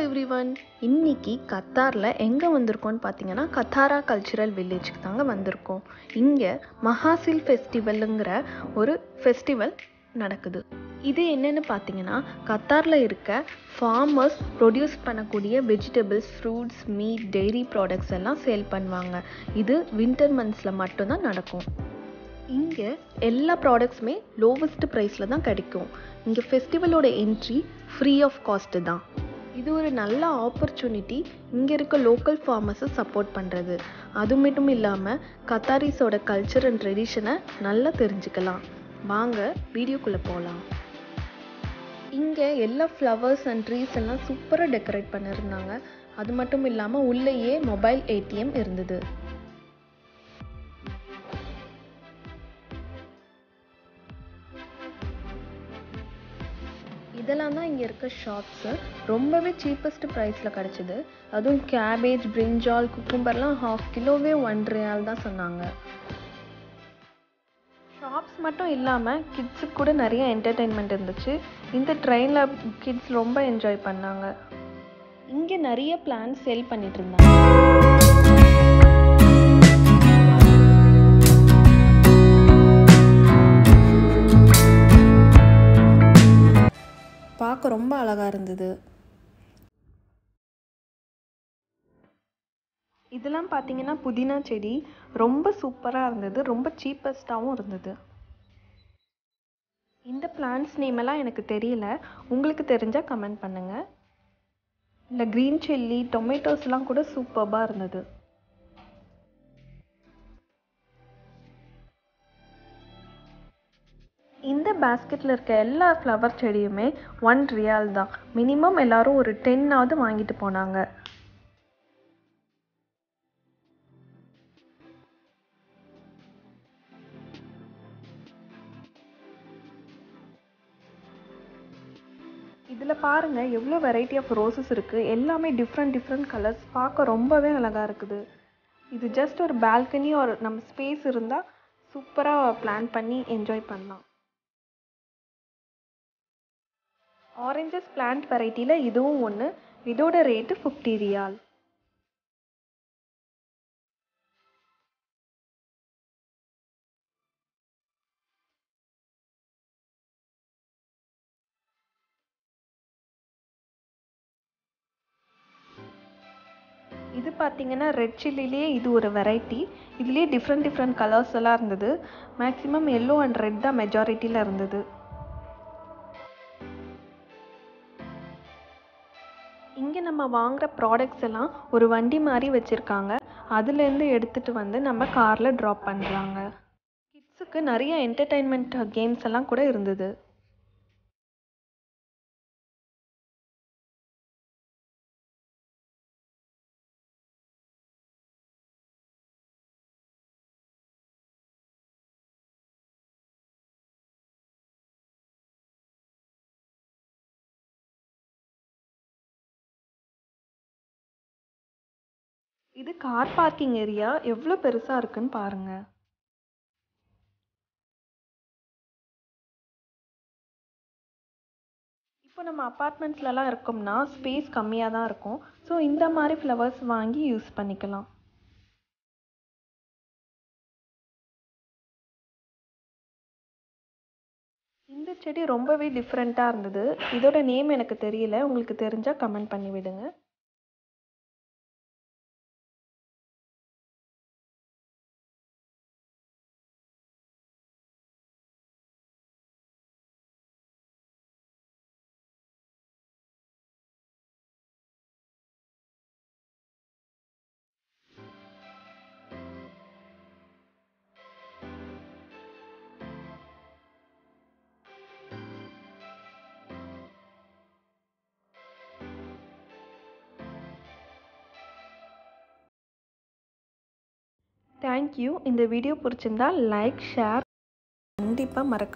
Everyone. இன்னைக்கு கத்தாரில் எங்கே வந்திருக்கோன்னு பார்த்தீங்கன்னா கத்தாரா கல்ச்சுரல் வில்லேஜுக்கு தாங்க வந்திருக்கோம். இங்கே மஹாசில் ஃபெஸ்டிவலுங்கிற ஒரு ஃபெஸ்டிவல் நடக்குது. இது என்னென்னு பார்த்தீங்கன்னா கத்தாரில் இருக்க ஃபார்மர்ஸ் ப்ரொடியூஸ் பண்ணக்கூடிய vegetables, fruits, meet, dairy products எல்லாம் சேல் பண்ணுவாங்க. இது வின்டர் மந்த்ஸில் மட்டும்தான் நடக்கும். இங்கே எல்லா ப்ராடக்ட்ஸுமே லோவஸ்ட் ப்ரைஸில் தான் கிடைக்கும். இங்கே ஃபெஸ்டிவலோட என்ட்ரி ஃப்ரீ ஆஃப் காஸ்ட்டு தான். இது ஒரு நல்ல ஆப்பர்ச்சுனிட்டி இங்கே இருக்க லோக்கல் ஃபார்மர்ஸை சப்போர்ட் பண்ணுறது. அது மட்டும் இல்லாமல் கத்தாரிஸோட கல்ச்சர் அண்ட் ட்ரெடிஷனை நல்லா தெரிஞ்சுக்கலாம். வாங்க வீடியோக்குள்ளே போகலாம். இங்கே எல்லா ஃப்ளவர்ஸ் அண்ட் ட்ரீஸ் எல்லாம் சூப்பராக டெக்கரேட் பண்ணியிருந்தாங்க. அது மட்டும் இல்லாமல் உள்ளேயே மொபைல் ஏடிஎம் இருந்தது. இதெல்லாம் தான் இங்கே இருக்க ஷாப்ஸு. ரொம்பவே சீப்பஸ்ட் ப்ரைஸில் கிடச்சிது. அதுவும் கேபேஜ், பிரிஞ்சால், குக்கும்பர்லாம் ½ கிலோவே $1 தான் சொன்னாங்க. ஷாப்ஸ் மட்டும் இல்லாமல் கிட்ஸுக்கு கூட நிறைய என்டர்டெயின்மெண்ட் இருந்துச்சு. இந்த ட்ரெயினில் கிட்ஸ் ரொம்ப என்ஜாய் பண்ணாங்க. இங்கே நிறைய பிளான்ஸ் சேல் பண்ணிட்டு இருந்தாங்க. பார்க்க ரொம்ப அழகாக இருந்தது. இதெல்லாம் பார்த்தீங்கன்னா புதினா செடி ரொம்ப சூப்பராக இருந்தது. ரொம்ப சீப்பஸ்டாகவும் இருந்தது. இந்த பிளான்ட்ஸ் நேம் எல்லாம் எனக்கு தெரியல. உங்களுக்கு தெரிஞ்சால் கமெண்ட் பண்ணுங்கள். இல்லை க்ரீன் சில்லி, டொமேட்டோஸ்லாம் கூட சூப்பராக இருந்தது. இந்த பேஸ்கெட்டில் இருக்க எல்லா ஃப்ளவர் செடியுமே $1 தான். மினிமம் எல்லாரும் ஒரு 10ஆவது வாங்கிட்டு போனாங்க. இதில் பாருங்கள் எவ்வளோ வெரைட்டி ஆஃப் ரோசஸ் இருக்குது. எல்லாமே டிஃப்ரெண்ட் கலர்ஸ். பார்க்க ரொம்பவே அழகாக இருக்குது. இது ஜஸ்ட் ஒரு பால்கனி ஒரு நம்ம ஸ்பேஸ் இருந்தால் சூப்பராக பிளான் பண்ணி என்ஜாய் பண்ணலாம். ஆரஞ்சஸ் பிளான்ட் வெரைட்டியில் இதுவும் ஒன்று. இதோட ரேட்டு $50. இது பார்த்தீங்கன்னா ரெட் சில்லிலேயே இது ஒரு வெரைட்டி. இதுலேயே டிஃப்ரெண்ட் கலர்ஸ் எல்லாம் இருந்தது. மேக்ஸிமம் எல்லோ அண்ட் ரெட் தான் மெஜாரிட்டியில் இருந்தது. இங்கே நம்ம வாங்குகிற ப்ராடக்ட்ஸ் எல்லாம் ஒரு வண்டி மாதிரி வச்சுருக்காங்க. அதுலேருந்து எடுத்துகிட்டு வந்து நம்ம காரில் ட்ராப் பண்ணுறாங்க. கிட்ஸுக்கு நிறைய என்டர்டெயின்மெண்ட் கேம்ஸ் எல்லாம் கூட இருந்தது. இது கார் பார்க்கிங் ஏரியா. எவ்வளோ பெருசாக இருக்குன்னு பாருங்கள். இப்போ நம்ம அப்பார்ட்மெண்ட்ஸ்லலாம் இருக்கோம்னா ஸ்பேஸ் கம்மியாக தான் இருக்கும். ஸோ இந்த மாதிரி ஃப்ளவர்ஸ் வாங்கி யூஸ் பண்ணிக்கலாம். இந்த செடி ரொம்பவே டிஃப்ரெண்ட்டாக இருந்தது. இதோட நேம் எனக்கு தெரியல. உங்களுக்கு தெரிஞ்சால் கமெண்ட் பண்ணி விடுங்க. தேங்க்யூ. இந்த வீடியோ பிடிச்சிருந்தா லைக், ஷேர் கண்டிப்பாக மறக்க